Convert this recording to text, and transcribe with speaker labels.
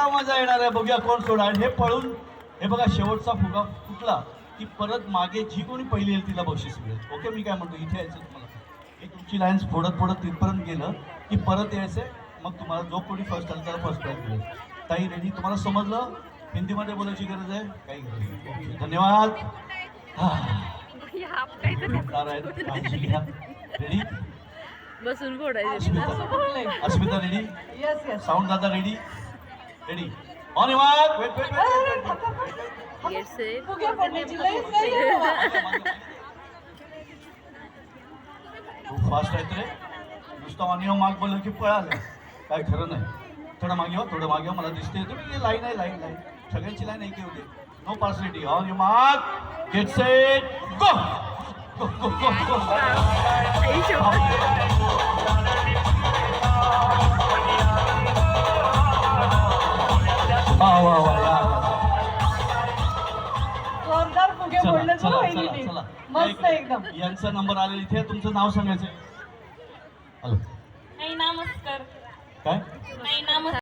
Speaker 1: आता मजा येणार आहे. बघूया कोण सोडा. आणि हे पळून हे बघा शेवटचा फुगा फुटला की परत मागे जी कोणी पहिली येईल तिला बक्षीस मिळेल. ओके, मी काय म्हणतो इथे यायचं तुम्हाला. हे तुमची लाईन्स फोडत फोडत तिथपर्यंत गेलं की परत यायचंय. मग तुम्हाला जो कोणी फर्स्ट आला त्याला फर्स्ट प्राईज मिळेल. ताई रेडी? तुम्हाला समजलं? हिंदीमध्ये बोलायची गरज आहे काही गरज नाही. ओके, धन्यवाद. रेडी?
Speaker 2: बसून फोडायचे.
Speaker 1: अस्मिता रेडी? साऊंड दादा ready? Ready on your wait wait
Speaker 2: get set.
Speaker 1: खूप फास्ट आहेत रे. नुसतं ऑन युअर मार्क बोललं की पळालं. काय खरं नाही. थोडं मागे हो, थोडं मागे हो. मला दिसते तुम्ही लाईन आहे, लाईन लाईन सगळ्यांची लाईन ऐकी होते. No partiality. On your mark get set go go go go go. वा वा वा.
Speaker 3: जोरदार फुगे फोडले तो वहिनीने. मस्त एकदम.
Speaker 1: यांचा नंबर आलेला इथे. तुमचं नाव सांगायचं. हॅलो.
Speaker 4: नाही नमस्कार.
Speaker 1: काय?
Speaker 4: नाही नमस्कार.